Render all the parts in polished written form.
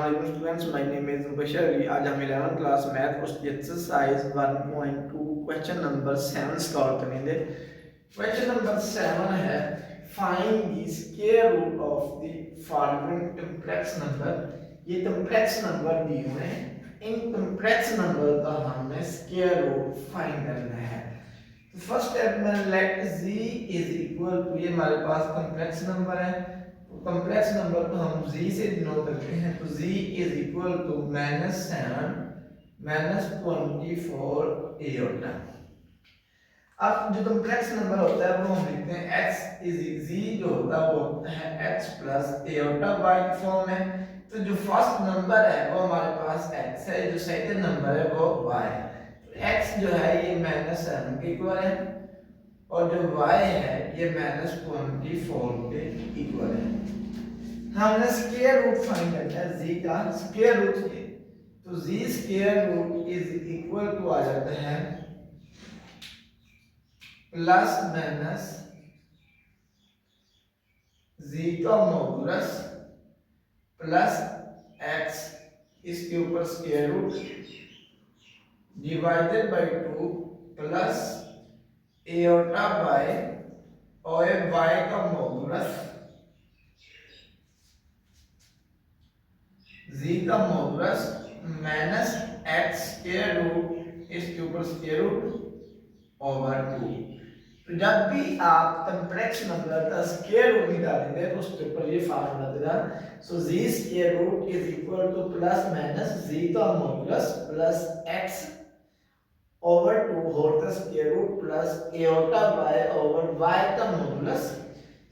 Assalamualaikum students, my name is Mubashir Ali. आज हम 11th class math उसकी exercise 1.2 question number 7 solve करेंगे। Question number 7 है find the square root of the following complex number. ये complex number दिए हुए हैं, इन कॉम्प्लेक्स नंबर का हमें स्क्वायर रूट फाइंड करना है। तो फर्स्ट स्टेप में let z is equal to, ये हमारे पास कॉम्प्लेक्स नंबर है, कॉम्प्लेक्स नंबर को हम z से डिनोट करते हैं, तो z is equal to -7 -24 iota. अब जो कॉम्प्लेक्स नंबर होता है वो हम लिखते हैं x इज z, जो होता है वो होता है x प्लस एयोटा y की फॉर्म में। तो जो फर्स्ट नंबर है वो हमारे पास x है, जो सेकंड नंबर है वो y है। तो x जो है ये -7 के इक्वल है और जो y है ये -24 के इक्वल है। हमने स्क्वायर रूट फाइंड करना है z का स्क्वायर रूट के, तो z square root is equal to आ जाता है प्लस माइनस z का मॉडुलस प्लस x, इसके ऊपर square root divided by 2 plus iota by और y का मॉडुलस z का modulus minus x square root, इसके ऊपर स्क्वायर रूट ओवर 2। तो जब भी आप कॉम्प्लेक्स नंबर का स्क्वायर रूट निकालेंगे तो उसके ऊपर ये फार्मूला देगा। So z square root is equal to plus minus z का modulus plus x over 2 whole का square root plus iota by over y का मॉडुलस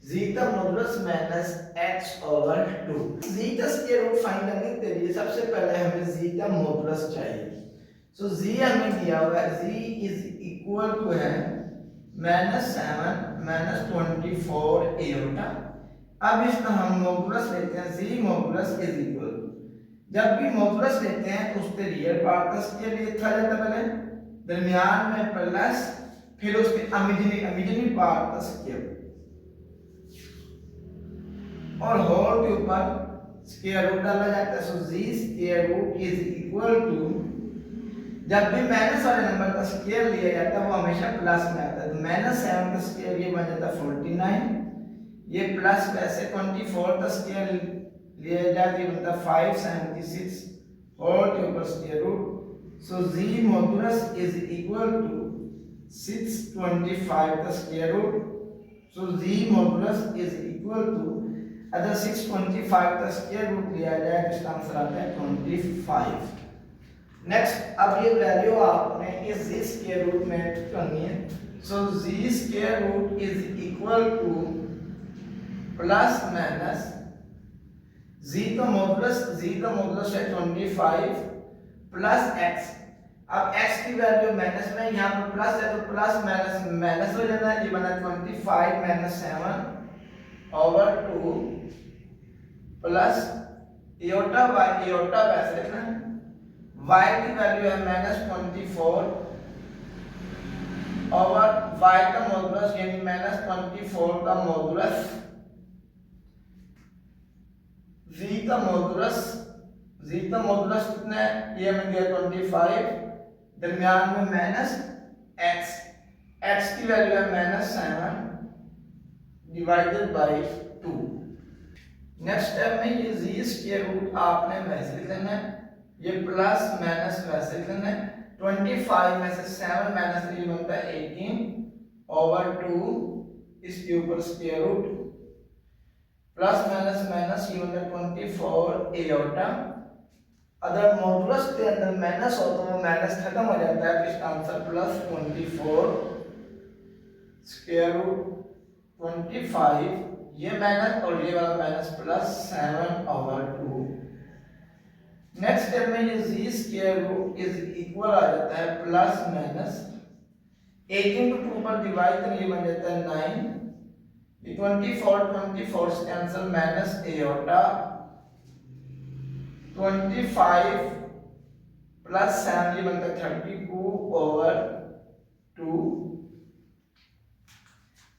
z का modulus minus x over 2। z का स्क्वायर रूट फाइंड करने के लिए सबसे पहले हमें z का मॉडुलस चाहिए। सो z हमें दिया हुआ है, z इज इक्वल टू है -7 -24 एयोटा। अब इसका हम मॉडुलस लेते हैं, z मॉडुलस इज इक्वल, जब भी मॉडुलस लेते हैं तो उसके रियल पार्ट का स्क्वायर लिखा जाता है पहले, दरमियान में प्लस, फिर उसके इमेजिनरी पार्ट का स्क्वायर और होल के ऊपर स्क्वायर रूट डाला जाता है। So z square root is equal to, जब भी माइनस वाले नंबर का स्क्वायर लिया जाता है वो हमेशा प्लस में आता है, तो -7 का स्क्वायर ये बन जाता है 49, ये प्लस वैसे 24 का स्क्वायर लिया जाता है बनता है 576 होल के ऊपर square root. So z modulus is equal to 625 का square root. So z modulus is equal to, अगर 625 का स्क्वायर रूट लिया जाए तो इसका आंसर आता है 25। नेक्स्ट, अब ये वैल्यू आपने इस z स्क्वायर रूट में करनी है। So z square root is equal to plus minus z का मॉडुलस है 25 प्लस x। अब x की वैल्यू माइनस में, यहाँ पर प्लस है तो प्लस माइनस माइनस हो जाना है, ये बना 25 7 over 2 plus iota by iota वैसे लिखना है, y की वैल्यू है -24 ओवर y का मॉडुलस यानी -24 का मॉडुलस z का मॉडुलस कितना है, ये हमें दिया 25, दरमियान में माइनस x की वैल्यू है -7 डिवाइडेड बाय 2। नेक्स्ट स्टेप में ये z स्क्वायर रूट आपने वैसे लिखना है, ये प्लस माइनस वैसे लिखना है, 25 में से 7 माइनस 3 बनता है 18 ओवर 2, इसके ऊपर square root plus minus minus ये बनता है 24 एयोटा। अगर मॉडुलस के अंदर माइनस हो तो वो माइनस खत्म हो जाता है, तो इसका आंसर प्लस 24 स्क्वायर रूट 25, ये माइनस और ये वाला minus plus 7 over 2। Next step में ये z square root is equal आ जाता है प्लस माइनस 18 को 2 पर डिवाइड करें, ये बन जाता है 9, ये 24 से कैंसिल माइनस एयोटा 25 प्लस 7 ये बनता है 32 ओवर 2।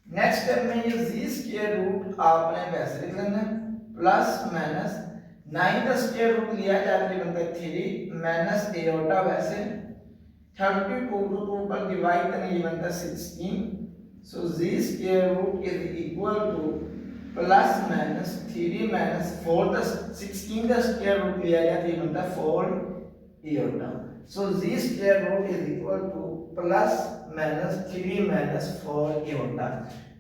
नेक्स्ट स्टेप में ये z स्क्वायर रूट आपने वैसे लिख लेना है प्लस माइनस 9 का स्क्वायर रूट लिया जाए तो ये बनता है 3 माइनस एओटा वैसे 32 को 2 पर डिवाइड करने ये बनता है 16 so z square root is equal to plus minus 3 minus 4 का 16 का स्क्वायर रूट लिया जाए तो ये बनता है 4 iota so z square root is equal to plus minus 3 minus 4 iota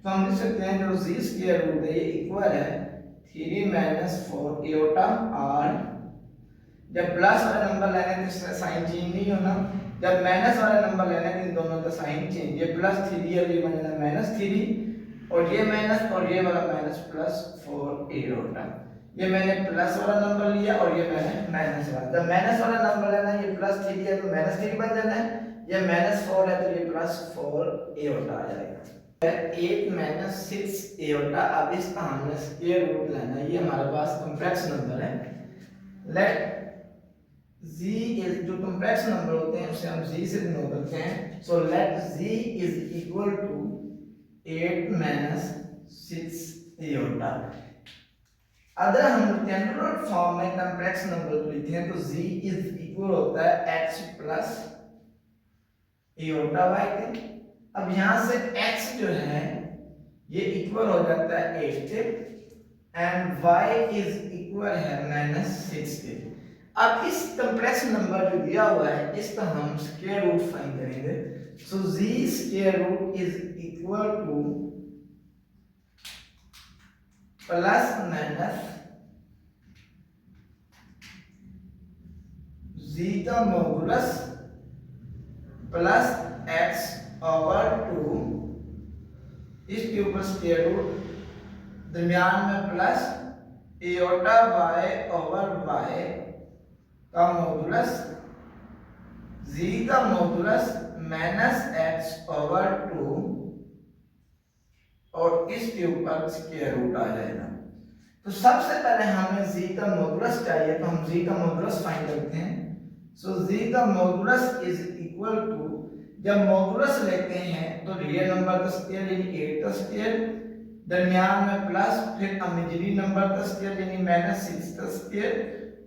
तो हम लिख सकते हैं जो जी स्क्वायर रूट है ये इक्वल है 3 माइनस 4 एओटा और जब प्लस वाला नंबर लेना है तो इसका साइन चेंज नहीं होना जब माइनस वाला नंबर लेना है तो इन दोनों का साइन चेंज ये प्लस 3 है ये बन जाना माइनस 3 और ये माइनस और ये वाला माइनस प्लस 4 एओटा ये मैंने प्लस वाला नंबर लिया और ये मैंने माइनस वाला जब माइनस वाला नंबर लेना है ये प्लस 3 है तो माइनस 3 बन जाना है ये माइनस 4 है तो ये प्लस 4 एओटा आ जाएगा 8 माइनस 6 एओटा अब इसका हमने स्क्वायर रूट लेना है ये हमारे पास कॉम्प्लेक्स नंबर है लेट z इज जो कॉम्प्लेक्स नंबर होते हैं उसे हम z से डिनोट करते हैं so let z is equal to 8 minus 6 iota अगर हम जनरल फॉर्म में कॉम्प्लेक्स नंबर को लिखते हैं तो z इज इक्वल होता है h प्लस एओटा y के अब यहां से x जो है ये इक्वल हो जाता है 8 के एंड y इज इक्वल है माइनस 6 के अब इस कॉम्प्लेक्स नंबर जो दिया हुआ है इसका हम स्क्वायर रूट फाइंड करेंगे so z square root is equal to plus minus z का मॉडुलस प्लस x ओवर 2 इसके ऊपर स्क्वायर रूट दरमियान में plus iota y over y का मॉडुलस z का मॉडुलस माइनस x ओवर 2 और इसके ऊपर स्क्वायर रूट आ जाएगा तो सबसे पहले हमें z का मॉडुलस चाहिए तो हम z का मॉडुलस फाइंड करते हैं सो z का मॉडुलस इज इक्वल टू जब मॉडुलस लेते हैं तो रियल नंबर का स्क्वायर यानी 8 का स्क्वायर दरमियान में प्लस फिर इमेजिनरी नंबर का स्क्वायर यानी माइनस 6 का स्क्वायर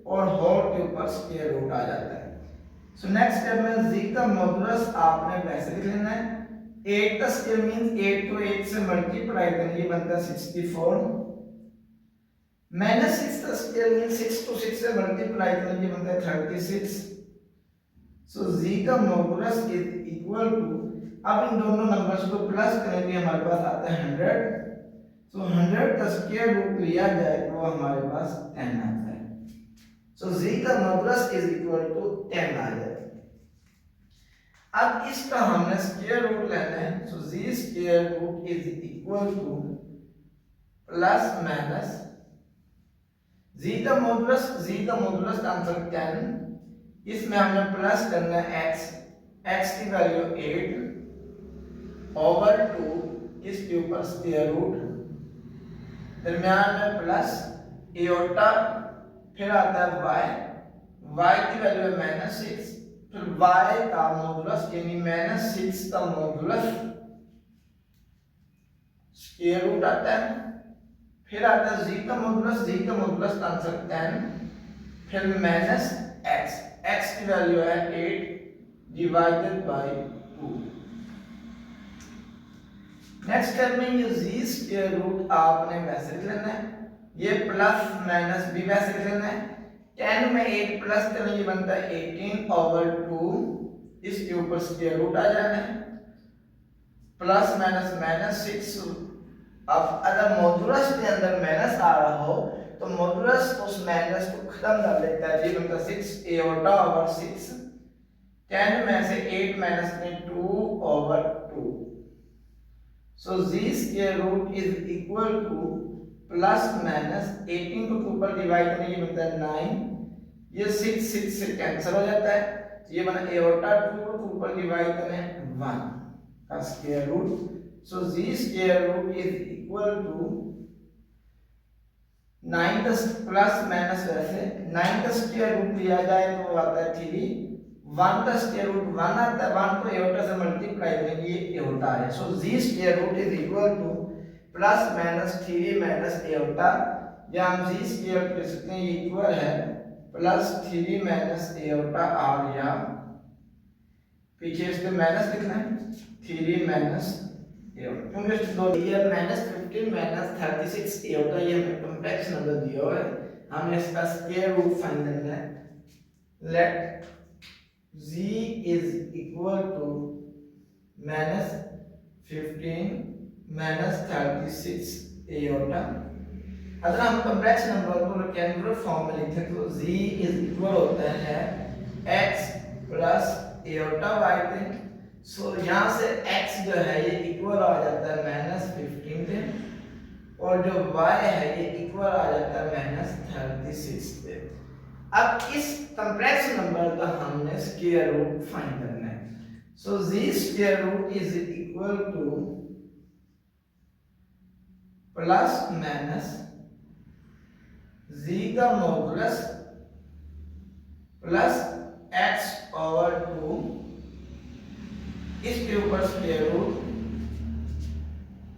और होल के ऊपर स्क्वायर रूट आ जाता है सो नेक्स्ट स्टेप में z का मॉडुलस आपने वैसे लिख लेना है 8 का स्क्वायर मींस 8 को 8 से मल्टीप्लाई करेंगे ये बनता है 64 माइनस 6 का स्क्वायर मींस 6 को 6 से मल्टीप्लाई करेंगे ये बनता है 36 सो z का मॉडुलस इज इक्वल टू अब इन दोनों नंबर्स को प्लस करेंगे हमारे पास आता है 100 सो 100 का स्क्वायर रूट लिया जाए तो हमारे पास 10 आता है सो z का मॉडुलस इज इक्वल टू 10 आ जाएगा अब इसका हमने स्क्वायर रूट लेना है so z square root is equal to plus minus z का मॉडुलस का आंसर 10 इसमें हमने प्लस करना है x की वैल्यू 8 ओवर 2 इसके ऊपर स्क्वायर रूट दरमियान में प्लस एओटा फिर आता है y की वैल्यू है माइनस 6 फिर y का मॉडुलस यानी माइनस 6 का मॉडुलस स्क्वायर रूट आता है फिर आता है z का मॉडुलस का आंसर 10 फिर माइनस x की वैल्यू है 8 डिवाइडेड बाय 2 नेक्स्ट स्टेप में ये z स्क्वायर रूट आपने वैसे लिख लेना है ये प्लस माइनस भी वैसे लिख लेना है 10 में 8 प्लस करें ये बनता है 18 ओवर 2 इसके ऊपर स्क्वायर रूट आ जाना है प्लस माइनस माइनस 6 अब अगर मॉडुलस के अंदर माइनस आ रहा हो तो मॉडुलस उस माइनस को खत्म कर देता है ये बनता है 6 एओटा ओवर 6 10 में से 8 माइनस में 2 over 2 so z square root is equal to plus minus 18 को 2 पर डिवाइड करने ये बनता है 9 ये 6 से कैंसिल हो जाता है तो ये बना एओटा 2 को 2 पर डिवाइड करें 1 का square root so z square root is equal to 9 का प्लस माइनस वैसे 9 का स्क्वायर रूट लिया जाए तो आता है 3 1 का स्क्वायर रूट 1 आता है 1 को एओटा से मल्टीप्लाई करेंगे ये एओटा है so z square root is equal to plus minus 3 minus iota या हम जी स्क्वायर कह सकते हैं इक्वल है प्लस 3 माइनस एओटा आर, या पीछे इसके माइनस लिखना है 3 माइनस एओटा, क्योंकि दो ये माइनस 15 माइनस 36 एओटा ये हमें कॉम्प्लेक्स नंबर दिया हुआ है, हमने इसका स्क्वायर रूट फाइंड करना है। Let z is equal to minus 15 minus 36 iota. अगर हम कॉम्प्लेक्स नंबर को रेक्टेंगुलर फॉर्म में लिखें तो z इज इक्वल होता है x प्लस एओटा y पे। सो यहाँ से x जो है ये इक्वल आ जाता है माइनस 15 पे, और जो y है ये इक्वल आ जाता है माइनस 36 पे। अब इस कॉम्प्लेक्स नंबर का हमने स्क्वायर रूट फाइंड करना है। So z square root is equal to plus minus z का मॉडुलस प्लस x ओवर 2 इसके ऊपर square root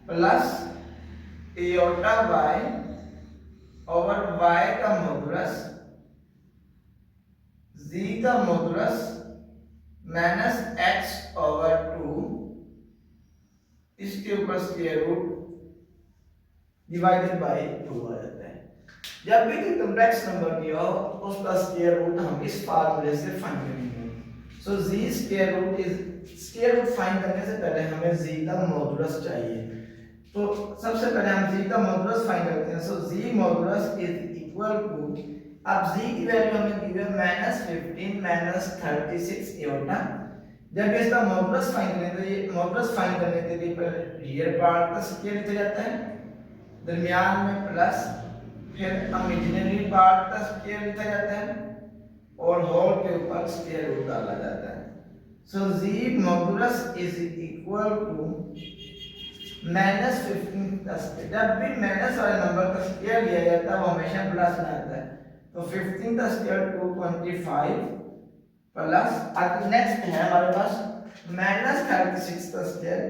plus iota y over y का मॉडुलस z का मॉडुलस माइनस x ओवर 2 इसके ऊपर स्क्वायर रूट डिवाइडेड बाय 2 आ जाता है। जब भी कोई कॉम्प्लेक्स नंबर दिया हो उसका स्क्वायर रूट हम इस फार्मूले से फाइंड करेंगे। So z square root is, square root find करने से पहले हमें z का मॉडुलस चाहिए, तो सबसे पहले हम z का मॉडुलस फाइंड करते हैं। So z modulus is equal to, अब z की वैल्यू हमें दी है माइनस 15 माइनस 36 एओटा। जब इसका मॉडुलस फाइंड करें तो ये मॉडुलस फाइंड करने के लिए पहले रियल पार्ट का स्क्वायर लिखा जाता है, दरमियान में प्लस, फिर इमेजिनरी पार्ट का स्क्वायर लिखा जाता है, और होल के ऊपर स्क्वायर रूट डाला जाता है। So z modulus is equal to minus 15 का स्क्वायर। जब भी माइनस वाले नंबर का स्क्वायर लिया जाता है वो हमेशा प्लस में आता है, तो 15 का स्क्वायर 225 प्लस, अब नेक्स्ट है हमारे पास माइनस 36 का स्क्वायर।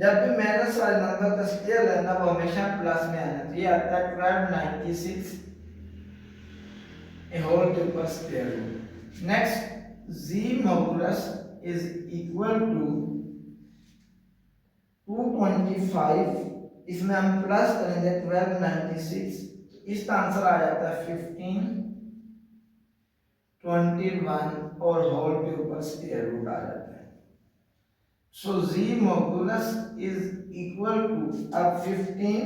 जब भी माइनस वाले नंबर का स्क्वायर लेना वो हमेशा प्लस में आना चाहिए, आता है 1296 a whole के ऊपर square root. Next z modulus is equal to 225, इसमें हम प्लस करेंगे 1296, इसका आंसर आ जाता है 15 21 और होल के ऊपर स्क्वायर रूट आ जाता है। So z modulus is equal to, अब 15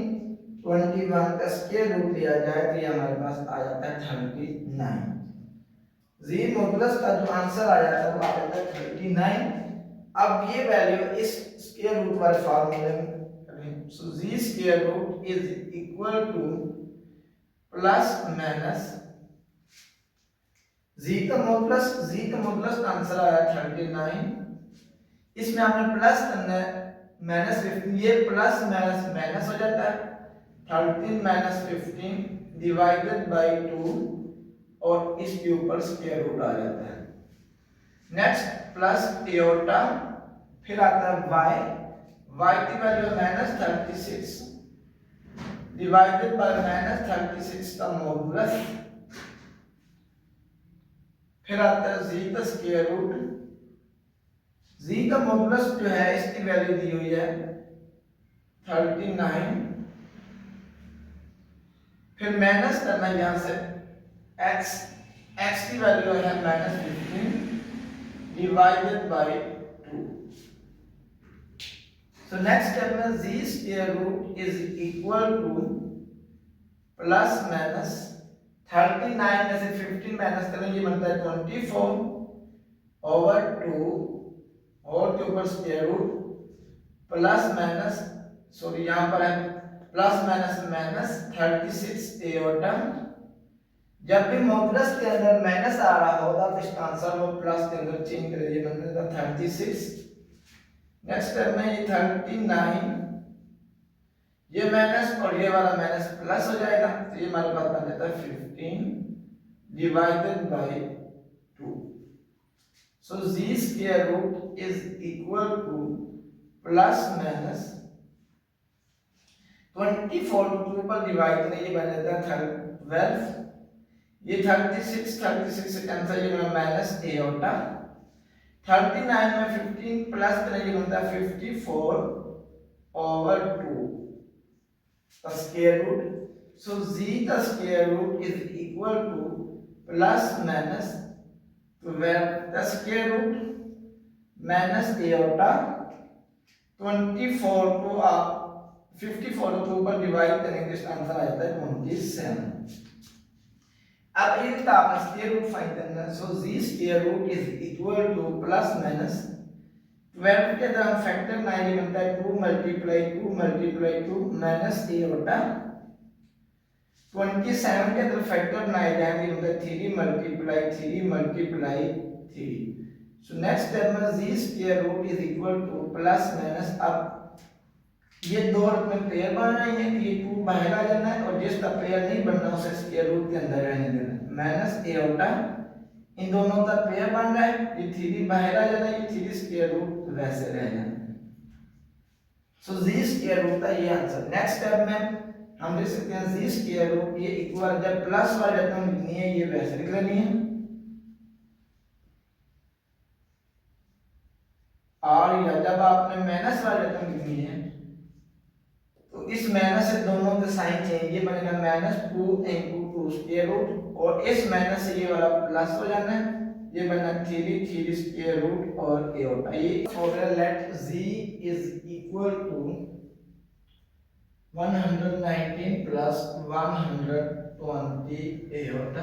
21 का स्क्वायर रूट लिया जाए तो ये हमारे पास आ जाता है 39। z मॉडुलस का जो आंसर आ जाता है वो आ जाता है 39। अब ये वैल्यू इस स्क्वायर रूट वाले फार्मूले में करें। So z square root is equal to plus minus z का मॉडुलस का आंसर आया 39, इसमें हमने प्लस करना है माइनस 15, ये प्लस माइनस माइनस हो जाता है 13 माइनस 15 डिवाइडेड बाय 2, और इसके ऊपर स्क्वायर रूट आ जाता है। नेक्स्ट प्लस एओटा, फिर आता है y की value minus 36 divided by minus 36 का मॉडुलस, फिर आता है z का स्क्वायर रूट। z का मॉडुलस जो है इसकी वैल्यू दी हुई है 39, फिर माइनस करना है यहां से x की वैल्यू है minus 15 divided by 2। So next step में z square root is equal to plus minus 39 में से 15 माइनस करेंगे बनता है 24 ओवर 2 और के ऊपर square root plus minus, sorry यहाँ पर है प्लस माइनस माइनस 36 एओटा। जब भी मॉडुलस के अंदर माइनस आ रहा होगा तो इसका आंसर वो प्लस के अंदर चेंज करेंगे, बनेगा 36। नेक्स्ट स्टेप में ये 39, ये माइनस और ये वाला माइनस प्लस हो जाएगा, तो ये हमारे पास बन जाता है 15 divided by 2। So z square root is equal to plus minus, 24 को 2 पर डिवाइड करें, ये बन जाता है 12, ये 36 से कैंसिल, ये बना माइनस एओटा। 39 में 15 प्लस करें, ये बनता है 54 over 2 the square root. So z the square root is equal to plus minus 12 the square root minus iota 24 को आप 54 को ऊपर डिवाइड करेंगे, इसका आंसर आ जाता है 27। अब इसका आपने स्क्वायर रूट फाइंड करना है। So z square root is equal to plus minus 12 के अंदर हम फैक्टर 9 बनता है 2 मल्टीप्लाई 2 माइनस a होता है 27 के अंदर फैक्टर 9 जाएंगे बनता है 3 मल्टीप्लाई 3। सो नेक्स्ट स्टेप में z square root is equal to plus minus, अब ये दो में पेयर बन रही है, ये 2 बाहर आ जाना है और जिसका पेयर नहीं बनना उसे स्क्वायर रूट के अंदर रहने देना, माइनस a होता है, इन दोनों का पेयर बन रहा है, ये 3 बाहर आ जाना, ये 3 स्क्वायर रूट वैसे रह जाना। सो z स्क्वायर रूट का ये आंसर। नेक्स्ट स्टेप में हम देख सकते हैं z स्क्वायर रूट ये इक्वल, जब प्लस वाली रकम लिखनी है ये वैसे लिख लेनी है, और या जब आपने माइनस वाली रकम लिखनी है तो इस माइनस से दोनों के साइन चेंज, ये बनेगा माइनस 2 into 2 स्क्वायर रूट, और इस माइनस से ये वाला प्लस हो जाना है, ये बना 3 स्क्वायर रूट और a होता है। ये formula let z is equal to 119 plus 120 a होता।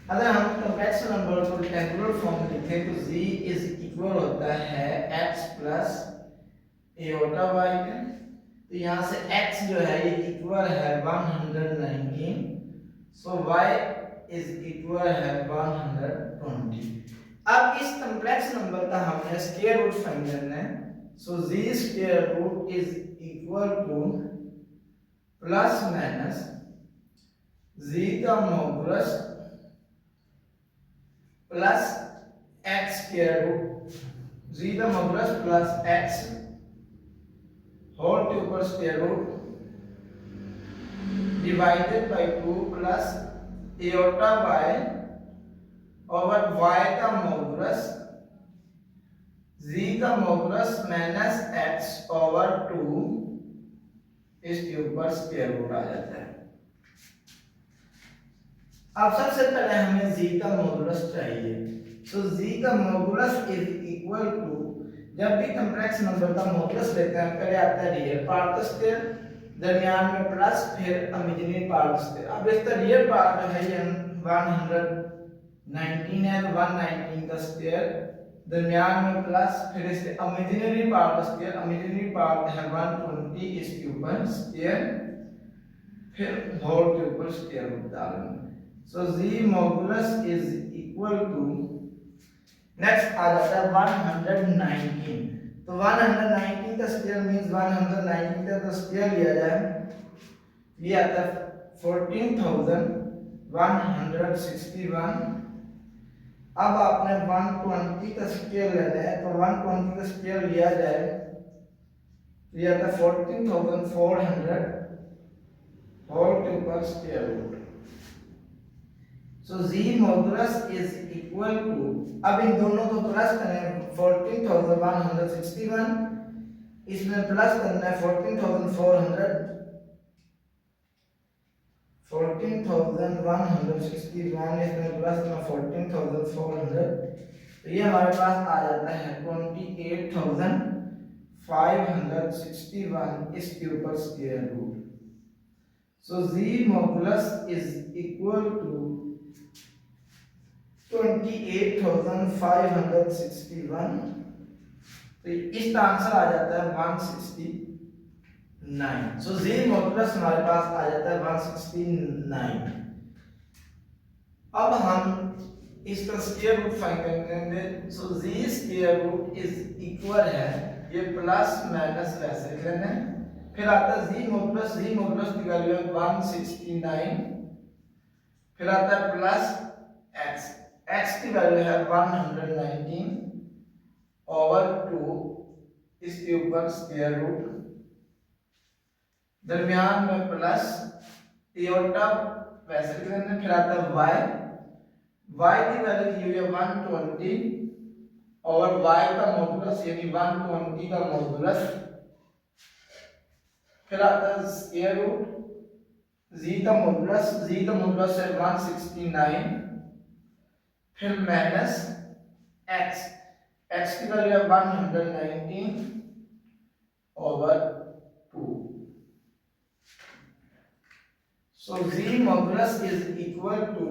अगर हम कॉम्प्लेक्स नंबर को रेक्टेंगुलर फॉर्म में लिखें तो z इज इक्वल होता है x प्लस a होता y का, तो यहाँ से x जो है ये इक्वल है 119, सो y इज इक्वल है 120। अब इस कॉम्प्लेक्स नंबर का हमने स्क्वायर रूट फाइंड करना है। So z square root is equal to plus minus z का modulus plus x square root, z का मॉडुलस प्लस x होल के ऊपर square root divided by 2 plus iota y over y का modulus z का modulus minus x over 2 इसके ऊपर square root आ जाता है। अब सबसे पहले हमें z का मॉडुलस चाहिए। सो z का मॉडुलस इज इक्वल टू, जब भी कॉम्प्लेक्स नंबर का मॉडुलस लेते हैं पहले आता है रियल पार्ट का स्क्वायर, दरमियान में प्लस, फिर इमेजिनरी पार्ट का स्क्वायर। अब इसका रियल पार्ट जो है ये 119 है, तो 119 का स्क्वायर, दरमियान में प्लस, फिर इसके इमेजिनरी पार्ट का स्क्वायर, इमेजिनरी पार्ट है 120 इसके ऊपर स्क्वायर, फिर होल के ऊपर स्क्वायर रूट डालेंगे। So z modulus is equal to, next आ जाता है 119, तो 119 का स्क्वायर मींस 119 का तो स्क्वायर लिया जाए, ये आता है 14161। अब आपने 120 का स्क्वायर लेना है, तो 120 का स्क्वायर लिया जाए, ये आता है 14400 होल के ऊपर square root. So z modulus is equal to, अब इन दोनों को प्लस करें 14161, इसमें प्लस करना है 14161, इसमें प्लस करना 14400, तो ये हमारे पास आ जाता है 28561 इसके ऊपर square root. So z modulus is equal to 28561, तो इसका आंसर आ जाता है 169। सो z मॉडुलस हमारे पास आ जाता है 169। अब हम इसका स्क्वायर रूट फाइंड करेंगे। So z square root is equal है, ये प्लस माइनस वैसे लिख लेना है, फिर आता है z मॉडुलस की वैल्यू है 169, फिर आता है प्लस x की वैल्यू है 119 ओवर 2 इसके ऊपर स्क्वायर रूट, दरमियान में प्लस एओर्टा वैसे लिख लेते हैं, फिर आता है वाई, वाई की वैल्यू की हुई है 120 और वाई का मॉडुलस यानी 120 का मॉडुलस, फिर आता है स्क्वायर रूट जी का मॉडुलस है 169, फिर माइनस एक्स, एक्स की वैल्यू है 119 over 2. So Z modulus is equal to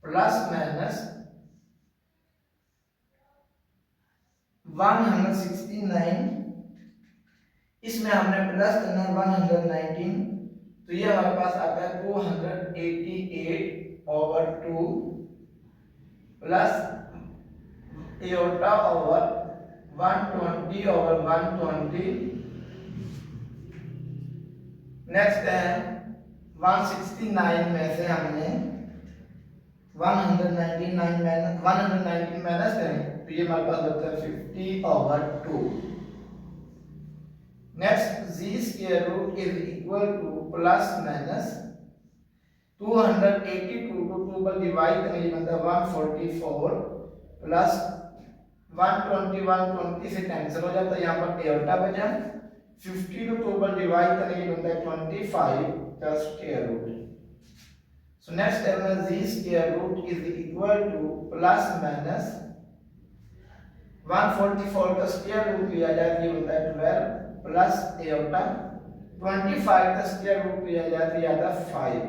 plus minus 169, इसमें हमने प्लस करना है 119, तो ये हमारे पास आता है 288 over 2 plus aorta over 120 over 120, next है 169 में से हमने 119 माइनस करें तो ये हमारे पास बचता है 50 over 2. Next z square root is equal to plus minus 282 को 2 पर डिवाइड करें ये बनता है 144 प्लस 120 से कैंसिल हो जाता है, यहाँ पर एओर्टा बचा, 50 को 2 पर डिवाइड करें ये बनता है 25 का square root. So next step में z square root is equal to plus minus 144 का स्क्वायर रूट लिया जाए तो ये बनता है 12 प्लस एओर्टा 25 का स्क्वायर रूट लिया जाए तो ये आता है 5.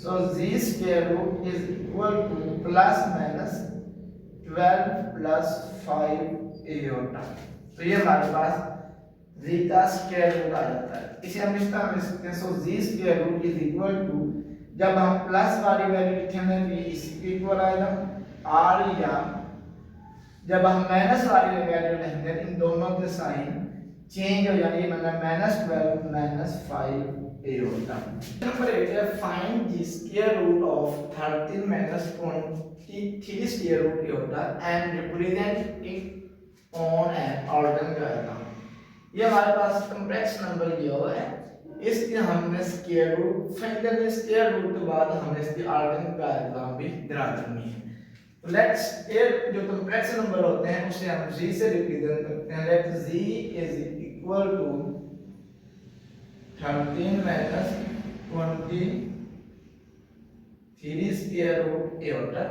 So z square root is equal to plus minus 12 plus 5 एओर्टा. तो ये हमारे पास z का स्क्वायर रूट आ जाता है. इसे हम इस तरह लिख सकते हैं. So z square root is equal to, जब हम प्लस वाली वैल्यू लिखेंगे तो ये इसके इक्वल आएगा r, या जब हम माइनस वाली वैल्यू लेंगे इन दोनों के साइन चेंज हो जाएंगे, मतलब -12 -5 एओर्टा. नंबर 8 है find the square root of 13 23 square root iota and represent it on an ऑर्डर डायग्राम. ये हमारे पास कॉम्प्लेक्स नंबर दिया हुआ है, इसके हमने स्क्वायर रूट फाइंड करना है. स्क्वायर रूट के बाद हमें इसकी ऑर्डर डायग्राम भी ड्रा करनी है. तो लेट्स ये जो कॉम्प्लेक्स नंबर होते हैं उसे हम z से रिप्रेजेंट करते हैं. Let z is equal to 13 minus 23 square root iota.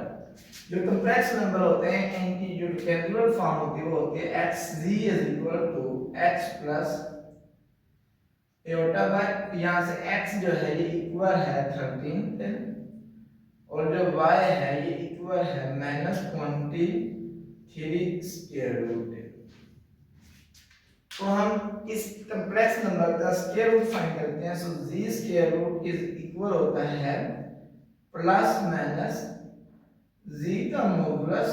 जो कॉम्प्लेक्स नंबर होते हैं इनकी जो कैजुअल फॉर्म होती है वो होती है xz is equal to x plus iota y, यहाँ से x जो है ये इक्वल है 13 और जो y है ये इक्वल है -23 स्क्वायर रूट. तो हम इस कॉम्प्लेक्स नंबर का स्क्वायर रूट फाइंड करते हैं. So z square root is equal होता है प्लस माइनस z का modulus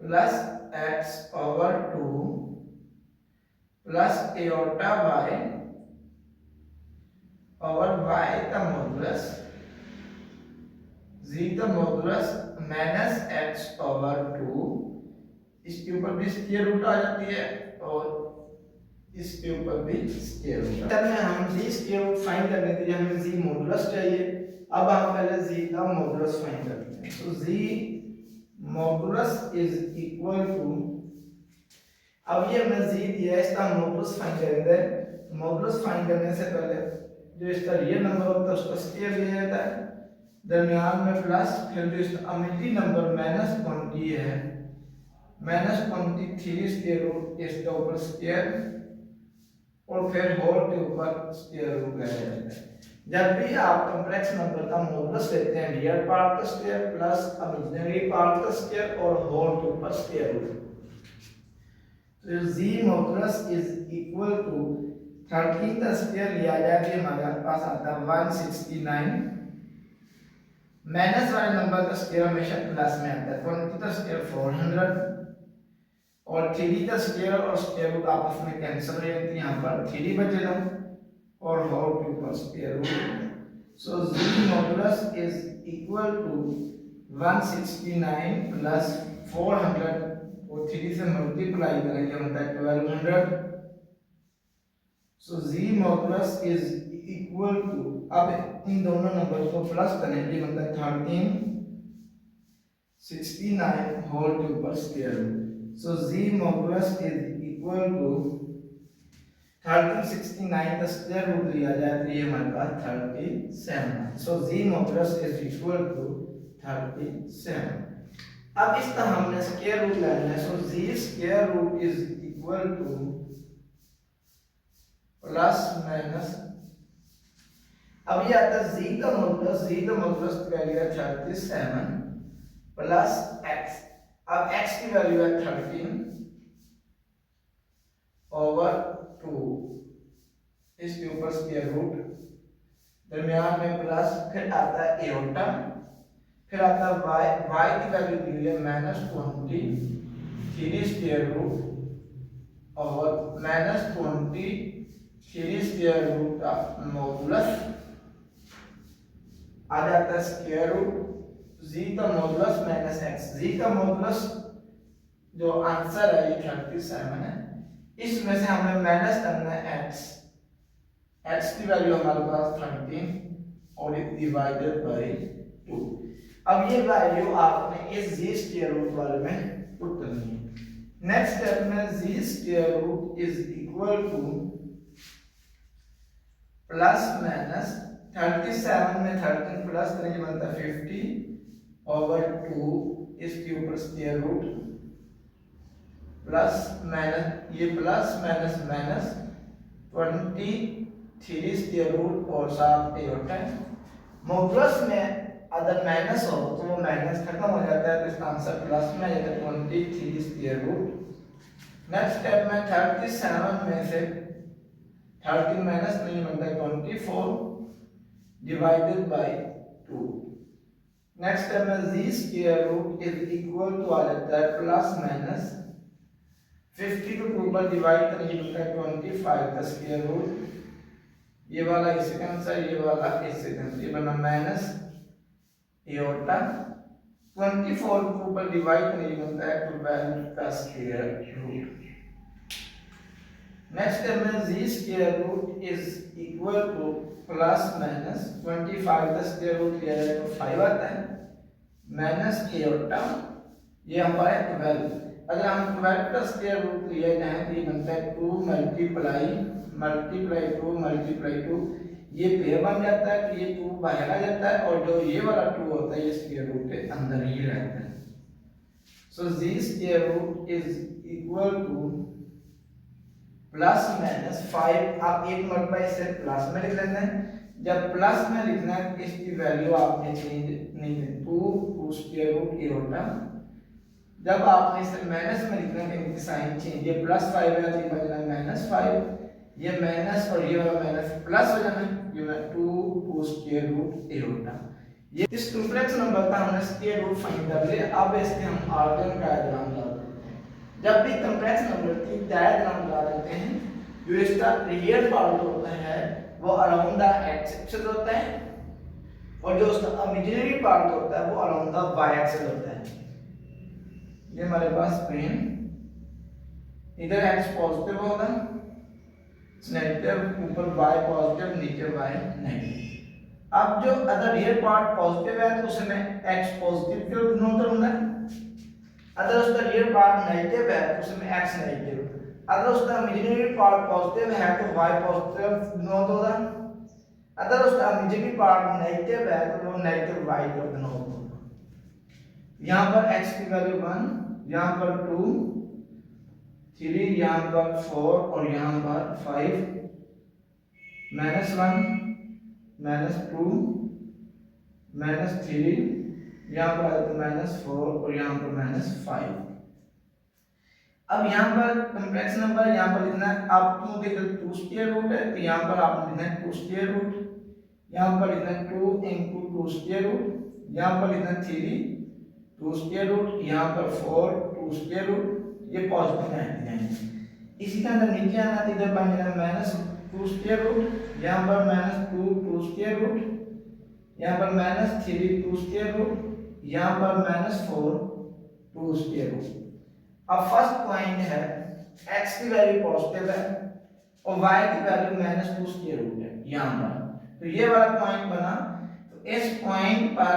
plus x power 2 plus iota y power y का मॉडुलस z का मॉडुलस माइनस x पावर 2, इसके ऊपर भी स्क्वायर रूट आ जाती है और इसके ऊपर भी स्क्वायर रूट. तब में हम z स्क्वायर रूट फाइंड करने के लिए हमें z मॉडुलस चाहिए. अब हम पहले z का मॉडुलस फाइंड करते हैं. तो z modulus is equal to, अब ये हमने z दिया है, इसका मॉडुलस फाइंड करेंगे. मॉडुलस फाइंड करने से पहले जो इसका रियल नंबर होता है उसका स्क्वायर लिया जाता है, दरमियान में प्लस, फिर जो इसका अमिटी नंबर -20 है -23 स्क्वायर रूट, इसके ऊपर स्क्वायर और फिर होल के ऊपर स्क्वायर रूट लगाया जाता है. जब भी आप कॉम्प्लेक्स नंबर का मॉडुलस लेते हैं, रियल पार्ट का स्क्वायर प्लस इमेजिनरी पार्ट का स्क्वायर और होल के ऊपर स्क्वायर रूट. तो z modulus is equal to 13 का स्क्वायर लिया जाए तो हमारे पास आता है 169, माइनस वाले नंबर का स्क्वायर हमेशा प्लस में आता है. 20 का स्क्वायर 400 और 3 का स्क्वायर और स्क्वायर रूट आपस में कैंसिल हो जाती है, यहाँ पर 3 बचेगा और होल के ऊपर square root. So z modulus is equal to 169 plus 400 और 3 से मल्टीप्लाई करेंगे मतलब 1200 so z modulus is equal to, अब इन दोनों नंबर को प्लस करेंगे, मतलब 1369 होल के ऊपर square root. So z modulus is equal to 1369 का स्क्वायर रूट लिया जाए तो ये हमारे पास 37। So z modulus is equal to 37। अब इस तरह हमने स्क्वायर रूट लेना है। So z square root is equal to plus minus, अब ये आता है जी का मॉडुलस, जी का मॉडुलस की वैल्यू है 37 प्लस x, अब x की वैल्यू है 13 ओवर 2, इसके ऊपर स्क्वायर रूट, दरमियान में प्लस, फिर आता है एओटा, फिर आता है y की वैल्यू दी हुई है -20 3 स्क्वायर रूट और -20 3 स्क्वायर रूट का मॉडुलस आ जाता है स्क्वायर रूट जी का मॉडुलस माइनस x। जी का मॉडुलस जो आंसर है ये 37 है, इसमें से हमें माइनस करना है x की वैल्यू हमारे पास 13 और डिवाइडेड बाय 2। अब ये वैल्यू आपने इस जी स्क्वायर रूट वाले में पुट करनी है। नेक्स्ट स्टेप में z square root is equal to plus minus 37 में 13 प्लस करेंगे बनता है 50 ओवर 2, इसके ऊपर स्क्वायर रूट प्लस माइनस, ये plus minus minus 23 square root और साथ ए होता है। मॉडुलस में अगर माइनस हो तो वो माइनस खत्म हो जाता है, तो इसका आंसर प्लस में आ जाता है 23 स्क्वायर रूट। नेक्स्ट स्टेप में 37 में से 13 माइनस नहीं बनता है 24 डिवाइडेड बाय 2। नेक्स्ट स्टेप में z square root is equal to आ जाता है प्लस माइनस 50 को 2 पर डिवाइड करेंगे बनता है 25 का स्क्वायर रूट, ये वाला इससे कैंसिल, ये वाला इससे कैंसिल, ये बना माइनस एओटा 24 को ऊपर डिवाइड करेंगे बनता है 12 का स्क्वायर रूट। नेक्स्ट स्टेप में z square root is equal to plus minus 25 का स्क्वायर रूट लिया जाए तो 5 आता है, माइनस एओटा ये हमारा है 12। अगर हम 12 का स्क्वायर रूट लिया जाए तो ये बनता है 2 मल्टीप्लाई 2, ये पेयर बन जाता है तो ये 2 बाहर आ जाता है और जो ये वाला 2 होता है ये स्क्वायर रूट के अंदर ही रहता है। So z square root is equal to plus minus 5, आप एक मरतबा इसे प्लस में लिख लेते हैं, जब प्लस में लिखना है इसकी वैल्यू आपने चेंज नहीं करनी, 2 स्क्वायर रूट ये होता, जब आपने इसे माइनस में लिखना है इनकी साइन चेंज, ये +5 है तो ये बन जाना -5, ये माइनस और ये वाला माइनस प्लस हो जाना, ये 2 स्क्वायर रूट ए होता। ये इस कॉम्प्लेक्स नंबर का हमने स्क्वायर रूट फाइंड कर लिया। अब इसके हम ऑर्डर का डायग्राम बना देते हैं। जब भी कॉम्प्लेक्स नंबर की डायग्राम बना देते हैं, जो इसका रियल पार्ट होता है वो अराउंड द एक्स एक्सिस होता है और जो उसका इमेजिनरी पार्ट होता है वो अराउंड द वाई एक्सिस होता है। ये हमारे पास पेन, इधर एक्स पॉजिटिव होगा, नेगेटिव, ऊपर y पॉजिटिव, नीचे y नेगेटिव। अब जो अगर रियल पार्ट पॉजिटिव है तो उसमें x पॉजिटिव के डिनोट करूंगा, अगर उसका रियल पार्ट नेगेटिव है तो उसमें x नेगेटिव, अगर उसका इमेजिनरी पार्ट पॉजिटिव है तो y पॉजिटिव डिनोट होगा, अगर उसका इमेजिनरी पार्ट नेगेटिव है तो वो नेगेटिव y को डिनोट होगा। यहां पर x की वैल्यू 1, यहां पर 2, 3, यहाँ पर 4 और यहाँ पर 5, -1, -2, -3, यहाँ पर -4 और यहाँ पर -5। अब यहाँ पर कॉम्प्लेक्स नंबर यहाँ पर लिखना है, आप क्यों देखो 2 स्क्वायर रूट है तो यहाँ पर आप लिखना है 2 स्क्वायर रूट, यहाँ पर लिखना है 2 × 2 स्क्वायर रूट, यहाँ पर लिखना है 3 2 स्क्वायर रूट, यहाँ पर 4 2 स्क्वायर रूट, ये पॉजिटिव है। इसी का अंदर नीचे आना तो इधर बन जाएगा -2 स्क्वायर रूट, यहाँ पर -2 2 स्क्वायर रूट, यहाँ पर -3 2 स्क्वायर रूट, यहाँ पर -4 2 स्क्वायर रूट। अब फर्स्ट पॉइंट है x की वैल्यू पॉजिटिव है और y की वैल्यू -2 स्क्वायर रूट है यहाँ पर, तो ये वाला पॉइंट बना। तो इस पॉइंट पर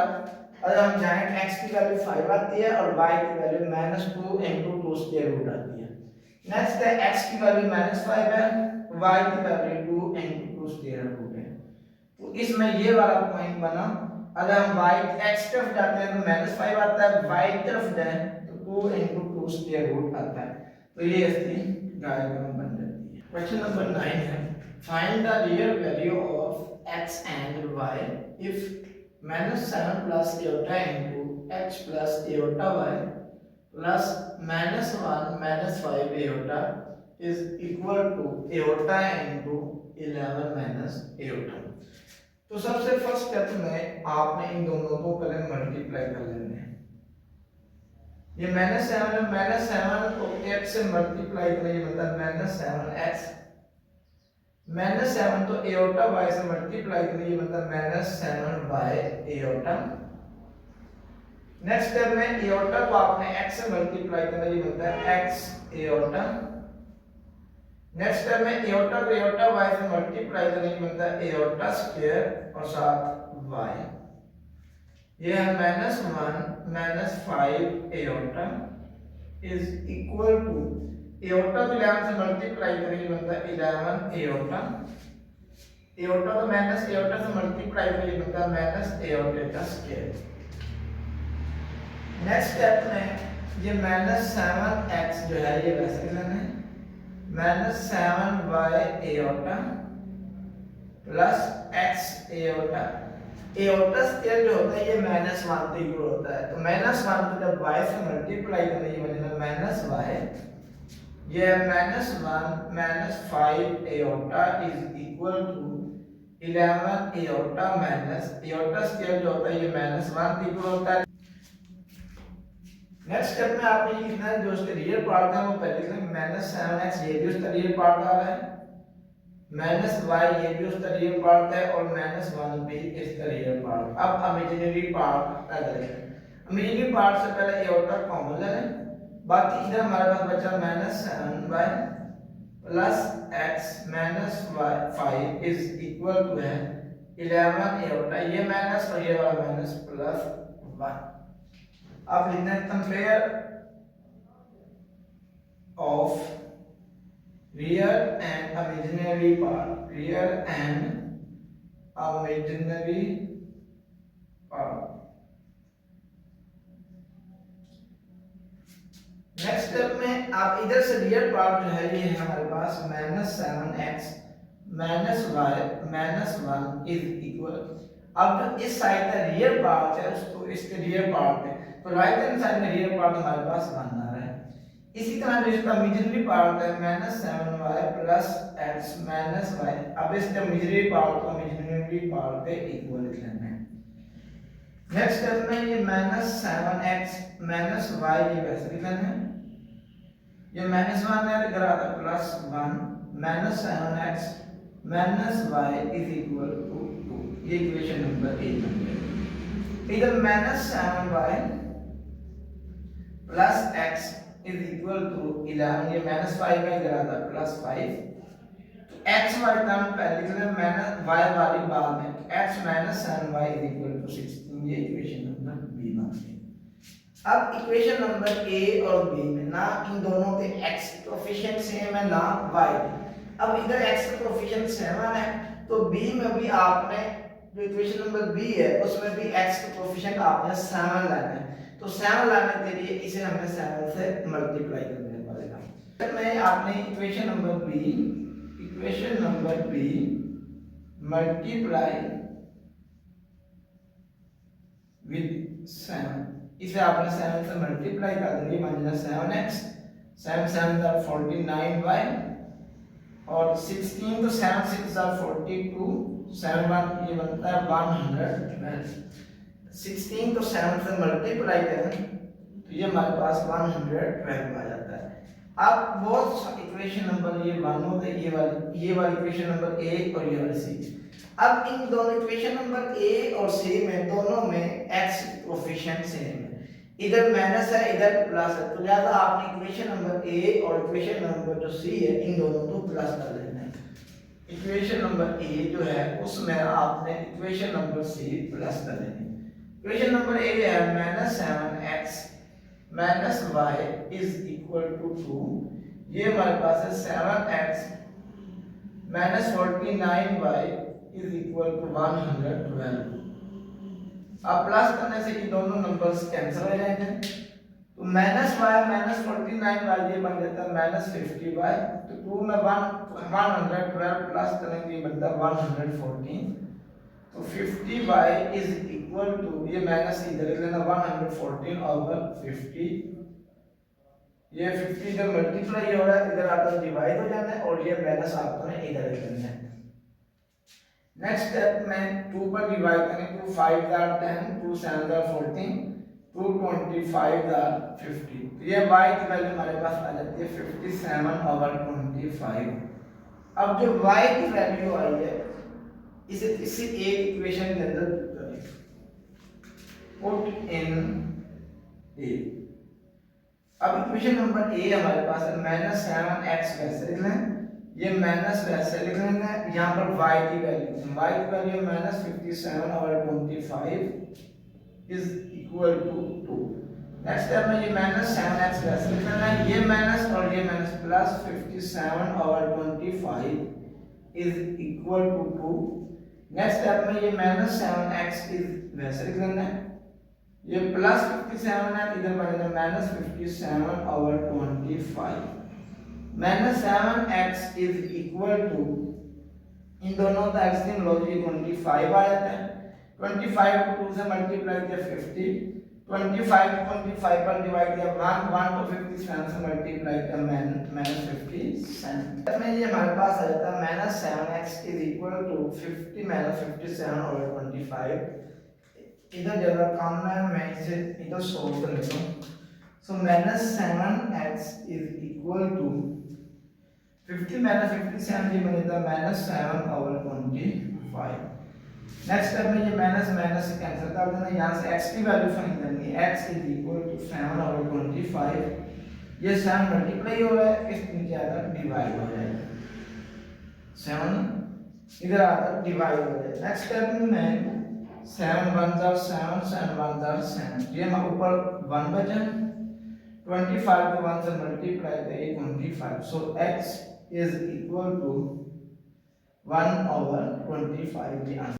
अगर हम जाएं x की वैल्यू 5 आती है और y की वैल्यू -2 × 2 स्क्वायर रूट आती है। नेक्स्ट है x की वैल्यू -5 है, y की वैल्यू 2 × 2 स्क्वायर रूट है। तो इसमें ये वाला पॉइंट बना। अगर हम y x तरफ जाते हैं तो -5 आता है, y तरफ जाए तो 2 × 2 स्क्वायर रूट आता है। तो ये इसकी डायग्राम बन जाती है। क्वेश्चन नंबर 9 है, find the real value of x and y if -7 plus iota into x plus iota y plus -1 -5 iota is equal to iota into 11 minus iota। तो सबसे फर्स्ट स्टेप में आपने इन दोनों को पहले मल्टीप्लाई कर लेने हैं। ये -7 है, -7 को x से मल्टीप्लाई करें, ये मतलब -7x, -7 तो एओटा y से मल्टीप्लाई करें, ये मतलब -7y एओटा। नेक्स्ट स्टेप में एओटा को आपने x से मल्टीप्लाई करना, ये बनता है x एओटा। नेक्स्ट स्टेप में एओटा को एओटा y से मल्टीप्लाई करें, ये बनता है एओटा स्क्वायर और साथ y। ये है -1 -5 iota is equal to iota को 11 से मल्टीप्लाई करेंगे, बनता है 11 एओटा। एओटा को माइनस एओटा से मल्टीप्लाई करेंगे, बनता है माइनस एओटा का स्क्वायर। नेक्स्ट स्टेप में ये -7x जो है ये वैसे लेना है, -7y aorta plus x aorta. Aorta square जो होता है ये -1 से इक्वल होता है, तो -1 को जब y से मल्टीप्लाई करेंगे, ये बनेगा -y। ये -1 -5 iota is equal to 11 iota minus iota square जो होता है ये -1 इक्वल होता है। नेक्स्ट स्टेप में आपने ये लिखना है जो उसके रियल पार्ट है वो पहले लिखेंगे, -7x ये भी उसका रियल पार्ट आ रहा है, -y ये भी उसका रियल पार्ट है और -1 भी इसका रियल पार्ट। अब इमेजिनरी पार्ट ऐड करें। इमेजिनरी पार्ट से पहले एओटा कॉमन ले लें, बाकी इधर हमारे पास बचा -7y plus x -5 is equal to है 11 एओटा, ये माइनस और ये वाला माइनस प्लस 1। अब लिखना है compare of real and imaginary part, real and imaginary part. Next step में आप इधर से रियल पार्ट जो है ये है हमारे पास -7x -y -1 इज इक्वल। अब जो इस साइड का रियल पार्ट है उसको इसके रियल पार्ट है, तो राइट हैंड साइड में रियल पार्ट हमारे पास 1 आ रहा है। इसी तरह जो इसका इमेजिनरी पार्ट है -7y प्लस x -y, अब इसका इमेजिनरी पार्ट को इमेजिनरी पार्ट के इक्वल लिख लेना है। नेक्स्ट स्टेप में ये -7x -y ये वैसे लिख लेना है, ये -1 है इधर आता plus 1 -7x -y is equal to 2। ये इक्वेशन नंबर 1 बन गया। इधर -7y plus x is equal to 11, ये -5 का इधर आता प्लस 5। x वाली टर्म पहले लिख लें, y वाली बाद में, x -7y is equal to 16। ये इक्वेशन नंबर b बन गई। अब इक्वेशन नंबर a और b में ना इन दोनों के x के कोएफिशिएंट सेम है ना y। अब इधर x का कोएफिशिएंट 7 है, तो b में भी आपने जो इक्वेशन नंबर b है उसमें भी x का कोएफिशिएंट आपने 7 लाना है। तो 7 लाने के लिए इसे हमें 7 से मल्टीप्लाई करने पड़ेगा। फिर में आपने equation number b multiply with 7, इसे आपने 7 से मल्टीप्लाई कर देंगे, -7x 7 7 = 49y और 16 तो 7 6 = 42 7 1 ये बनता है 112। 16 को 7 से मल्टीप्लाई करें तो ये हमारे पास 112 आ जाता है। अब बहुत इक्वेशन नंबर ये 1 हो गई, ये वाली इक्वेशन नंबर a और ये वाली c। अब इन दोनों इक्वेशन नंबर a और c में दोनों में x कोएफिशिएंट सेम है, इधर माइनस है इधर प्लस है, तो लिहाजा आपने इक्वेशन नंबर a और इक्वेशन नंबर जो c है इन दोनों को प्लस कर लेना है। इक्वेशन नंबर ए जो है उसमें आपने इक्वेशन नंबर सी प्लस कर देनी। इक्वेशन नंबर ए है -7x minus y is equal to 2। ये हमारे पास है 7x minus 49y is equal to 112। अब प्लस करने से ये दोनों नंबर्स कैंसिल हो जाएंगे, तो माइनस वाई माइनस 49y ये बन जाता है माइनस 50y। तो 2 में 112 प्लस करेंगे ये बनता है 114। तो 50y इज इक्वल टू, ये माइनस इधर लेना 114 ओवर 50। ये 50 जब मल्टीप्लाई हो रहा है इधर आकर डिवाइड हो जाना है और ये माइनस आपको इधर करना है। नेक्स्ट स्टेप में 2 पर डिवाइड करें, 2 5 are 10, 2 7 are 14, 2 25 are 50। तो ये y की वैल्यू हमारे पास आ जाती है 57 ओवर 25। अब जो y की वैल्यू आई है इसे किसी एक इक्वेशन के अंदर पुट इन ए। अब इक्वेशन नंबर ए हमारे पास है -7x वैसे लिखना है, ये माइनस वैसे लिख लेना है। यहाँ पर y की value -57 over 25 is equal to 2। Next step में ये -7x वैसे लिख लेना है, ये माइनस और ये minus plus 57 over 25 is equal to 2। Next step में ये -7x इज वैसे लिख लेना है, ये प्लस 57 है इधर बनेगा -57 over 25। -7x is equal to, इन दोनों का एलसीएम लो जी 25 आ जाता है। 25 को 2 से मल्टीप्लाई किया 50, 25 को 25 पर डिवाइड किया 1 तो 57 से मल्टीप्लाई किया -57। में ये हमारे पास आ जाता है -7x is equal to 50 -57 over 25। इधर ज्यादा काम है, मैं इसे इधर सोल्व कर लेता हूं। सो -7x इज इक्वल टू 50 57 ये बनेगा -7 ओवर 25। नेक्स्ट स्टेप में ये माइनस माइनस से कैंसिल कर देना, यहां से x की वैल्यू फाइंड करनी है। x is equal to 7 over 25। ये 7 मल्टीप्लाई हो रहा है, इस नीचे आकर डिवाइड हो जाएगा, 7 इधर आकर डिवाइड हो जाएगा। नेक्स्ट स्टेप में 7 1 are 7, 7 1 are 7, ये हम ऊपर 1 बचा, 25 को 1 से मल्टीप्लाई करें 25। सो x is equal to 1 over 25 the answer।